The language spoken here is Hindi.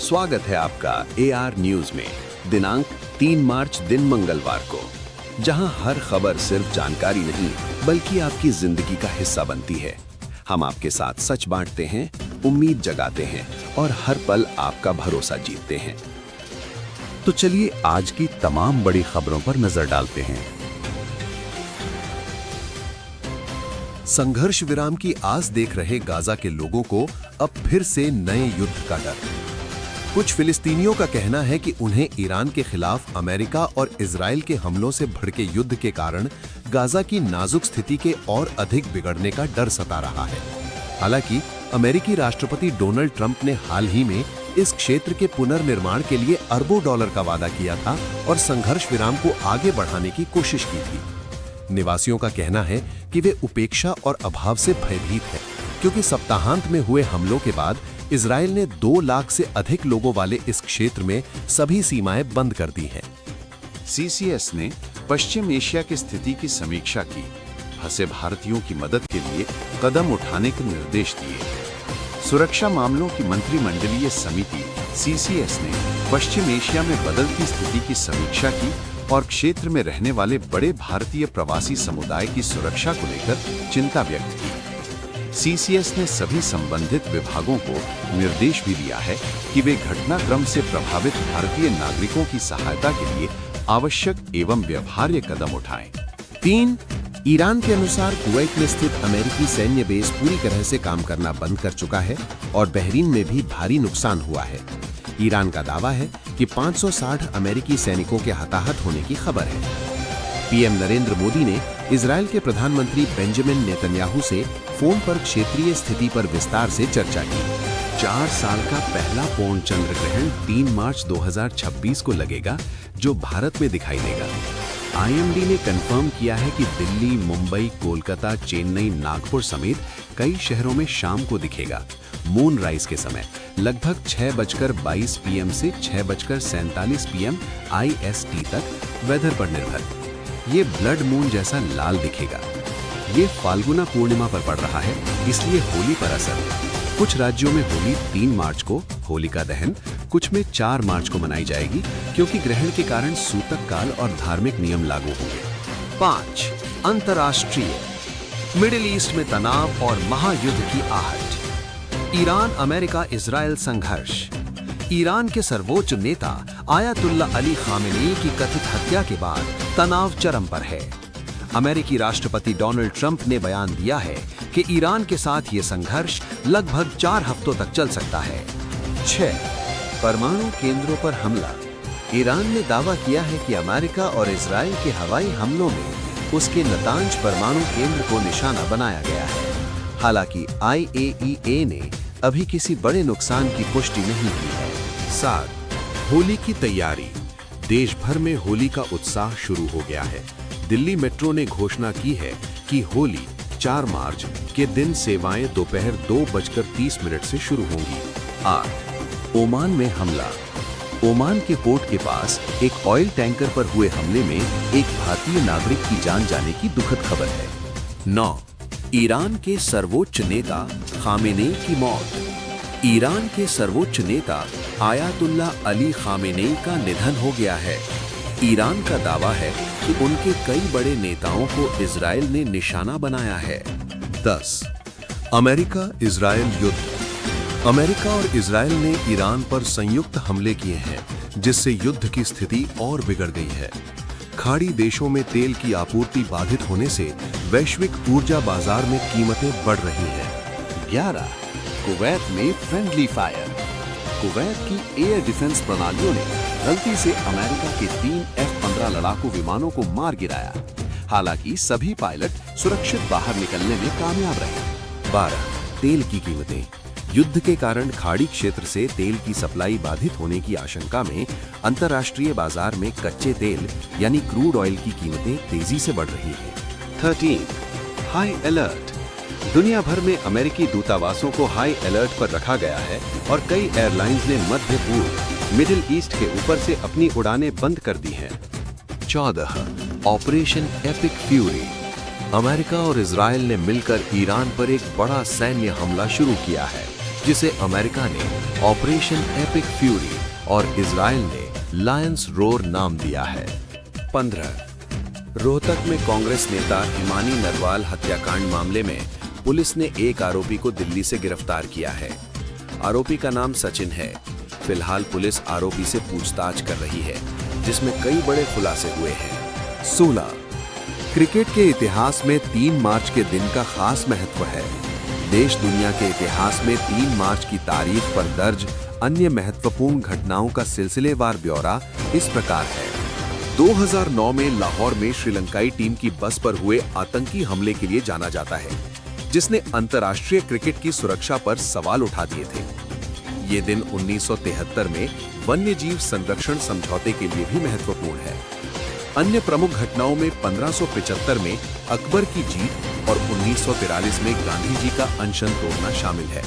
स्वागत है आपका AR न्यूज में। दिनांक 3 मार्च दिन मंगलवार को, जहां हर खबर सिर्फ जानकारी नहीं बल्कि आपकी जिंदगी का हिस्सा बनती है। हम आपके साथ सच बांटते हैं, उम्मीद जगाते हैं और हर पल आपका भरोसा जीतते हैं। तो चलिए आज की तमाम बड़ी खबरों पर नजर डालते हैं। संघर्ष विराम की आस देख रहे गाजा के लोगों को अब फिर से नए युद्ध का डर। कुछ फिलिस्तीनियों का कहना है कि उन्हें ईरान के खिलाफ अमेरिका और इजराइल के हमलों से भड़के युद्ध के कारण गाजा की नाजुक स्थिति के और अधिक बिगड़ने का डर सता रहा है। हालांकि अमेरिकी राष्ट्रपति डोनाल्ड ट्रंप ने हाल ही में इस क्षेत्र के पुनर्निर्माण के लिए अरबों डॉलर का वादा किया था और संघर्ष विराम को आगे बढ़ाने की कोशिश की थी। निवासियों का कहना है कि वे उपेक्षा और अभाव से भयभीत हैं, क्योंकि सप्ताहांत में हुए हमलों के बाद इजराइल ने 2 लाख से अधिक लोगों वाले इस क्षेत्र में सभी सीमाएं बंद कर दी हैं। CCS ने पश्चिम एशिया की स्थिति की समीक्षा की, फंसे भारतीयों की मदद के लिए कदम उठाने के निर्देश दिए। सुरक्षा मामलों की मंत्रिमंडलीय समिति CCS ने पश्चिम एशिया में बदलती स्थिति की समीक्षा की और क्षेत्र में रहने वाले बड़े भारतीय प्रवासी समुदाय की सुरक्षा को लेकर चिंता व्यक्त की। CCS ने सभी संबंधित विभागों को निर्देश भी दिया है कि वे घटनाक्रम से प्रभावित भारतीय नागरिकों की सहायता के लिए आवश्यक एवं व्यवहार्य कदम उठाएं। 3. ईरान के अनुसार कुवैत में स्थित अमेरिकी सैन्य बेस पूरी तरह से काम करना बंद कर चुका है और बहरीन में भी भारी नुकसान हुआ है। ईरान का दावा है कि 560 अमेरिकी सैनिकों के हताहत होने की खबर है। पीएम नरेंद्र मोदी ने इजराइल के प्रधानमंत्री बेंजामिन नेतन्याहू से फोन पर क्षेत्रीय स्थिति पर विस्तार से चर्चा की। 4 साल का पहला पूर्ण चंद्र ग्रहण 3 मार्च 2026 को लगेगा, जो भारत में दिखाई देगा। IMD ने कंफर्म किया है कि दिल्ली, मुंबई, कोलकाता, चेन्नई, नागपुर समेत कई शहरों में शाम को दिखेगा। मून राइज के समय लगभग 6:22 PM से 6:47 PM IST तक वेदर पर निर्भर ये ब्लड मून जैसा लाल दिखेगा। ये फाल्गुना पूर्णिमा पर पड़ रहा है, इसलिए होली पर असर। कुछ राज्यों में होली 3 मार्च को, होलिका दहन कुछ में 4 मार्च को मनाई जाएगी, क्योंकि ग्रहण के कारण सूतक काल और धार्मिक नियम लागू होंगे। 5. अंतर्राष्ट्रीय मिडिल ईस्ट में तनाव और महायुद्ध की आहट। ईरान अमेरिका इजराइल संघर्ष। ईरान के सर्वोच्च नेता आयतुल्ला अली खामेनी की कथित हत्या के बाद तनाव चरम पर है। अमेरिकी राष्ट्रपति डोनाल्ड ट्रंप ने बयान दिया है कि ईरान के साथ ये संघर्ष लगभग 4 हफ्तों तक चल सकता है। 6. परमाणु केंद्रों पर हमला। ईरान ने दावा किया है कि अमेरिका और इजराइल के हवाई हमलों में उसके नतांज परमाणु केंद्र को निशाना बनाया गया है। हालांकि IAEA ने अभी किसी बड़े नुकसान की पुष्टि नहीं की है। 7. होली की तैयारी। देश भर में होली का उत्साह शुरू हो गया है। दिल्ली मेट्रो ने घोषणा की है कि होली 4 मार्च के दिन सेवाएं दोपहर 2:30 से शुरू होंगी। 8. ओमान में हमला। ओमान के पोर्ट के पास एक ऑयल टैंकर पर हुए हमले में एक भारतीय नागरिक की जान जाने की दुखद खबर है। 9. ईरान के सर्वोच्च नेता खामेनेई की मौत। ईरान के सर्वोच्च नेता आयतुल्ला अली खामेनेई का निधन हो गया है। ईरान का दावा है कि उनके कई बड़े नेताओं को इजराइल ने निशाना बनाया है। 10. अमेरिका इजराइल युद्ध। अमेरिका और इजराइल ने ईरान पर संयुक्त हमले किए हैं, जिससे युद्ध की स्थिति और बिगड़ गई है। खाड़ी देशों में तेल की आपूर्ति बाधित होने से वैश्विक ऊर्जा बाजार में कीमतें बढ़ रही हैं। 11. कुवैत में फ्रेंडली फायर। कुवैत की एयर डिफेंस प्रणालियों ने गलती से अमेरिका के 3 F-15 लड़ाकू विमानों को मार गिराया। हालांकि सभी पायलट सुरक्षित बाहर निकलने में कामयाब रहे। 12. तेल की कीमतें। युद्ध के कारण खाड़ी क्षेत्र से तेल की सप्लाई बाधित होने की आशंका में अंतर्राष्ट्रीय बाजार में कच्चे तेल यानी क्रूड ऑयल की कीमतें तेजी से बढ़ रही हैं। 13. High alert. दुनिया भर में अमेरिकी दूतावासों को हाई अलर्ट पर रखा गया है और कई एयरलाइंस ने मध्य पूर्व मिडिल ईस्ट के ऊपर से अपनी उड़ानें बंद कर दी हैं। 14. Operation epic fury. अमेरिका और इजराइल ने मिलकर ईरान पर एक बड़ा सैन्य हमला शुरू किया है। जिसे अमेरिका ने ऑपरेशन एपिक फ्यूरी और इजराइल ने लायंस रोर नाम दिया है। 15 रोहतक में कांग्रेस नेता हिमानी नरवाल हत्याकांड मामले में पुलिस ने एक आरोपी को दिल्ली से गिरफ्तार किया है। आरोपी का नाम सचिन है। फिलहाल पुलिस आरोपी से पूछताछ कर रही है, जिसमें कई बड़े खुलासे हुए हैं। 16 क्रिकेट के इतिहास में 3 मार्च के दिन का खास महत्व है। देश दुनिया के इतिहास में 3 मार्च की तारीख पर दर्ज अन्य महत्वपूर्ण घटनाओं का सिलसिलेवार ब्यौरा इस प्रकार है। 2009 में लाहौर में श्रीलंकाई टीम की बस पर हुए आतंकी हमले के लिए जाना जाता है, जिसने अंतर्राष्ट्रीय क्रिकेट की सुरक्षा पर सवाल उठा दिए थे। ये दिन 1973 में वन्य जीव संरक्षण समझौते के लिए भी महत्वपूर्ण है। अन्य प्रमुख घटनाओं में 1575 में अकबर की जीत और 1943 में गांधी जी का अनशन तोड़ना शामिल है।